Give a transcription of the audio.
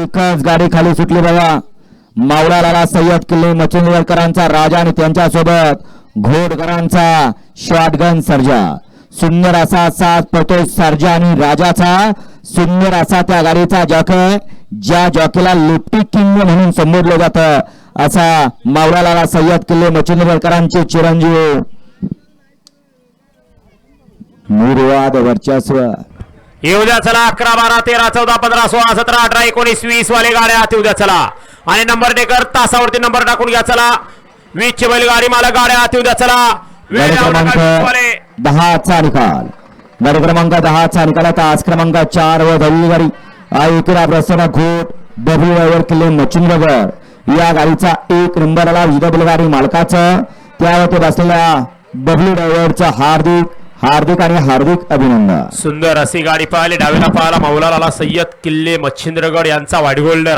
एकच गाडी खाली सुटली बघा. मावळाला सय्यद किल्ले मच्छिंद्रकरांचा राजा आणि त्यांच्यासोबत घोडकरांचा शॉटगन सर्जा. सुंदर असा साथ पटोल सर्जा आणि राजाचा. सुंदर असा त्या गाडीचा जॉकी, ज्या जॉकीला लिफ्टी किंग म्हणून संबोधलं जातं असा मावळाला सय्यद किल्ले मच्छिंद्रकरांचे चिरंजीव. निर्वाद वर्चस्व. येऊ द्या चला. 11 12 13 14 15 16 17 18 19 20 वाले गाड्या आत येऊ द्या चला. आणि नंबर टेकर तासावरती नंबर टाकून घ्या चला. 20 ची बैलगाडी मला गाड्या आत येऊ द्या चला. गाडी क्रमांक 10 चा निकाल. गाडी क्रमांक 10 चा निकाल. तास क्रमांक 4 व धरली गाडी ऐकला प्रसन्न घोट डब्ल्यू ड्रायव्हर किल्ले मच्छिंद्रगड. या गाडीचा 1 नंबरला विजय गाडी मालकाचं त्यावरती बसलेल्या डब्ल्यू ड्रायव्हरचं हार्दिक आणि हार्दिक अभिनंदन. सुंदर अशी गाडी पाहिली. डावीला पाहायला मौलाला सय्यद किल्ले मच्छिंद्रगड यांचा वाडगोल्ड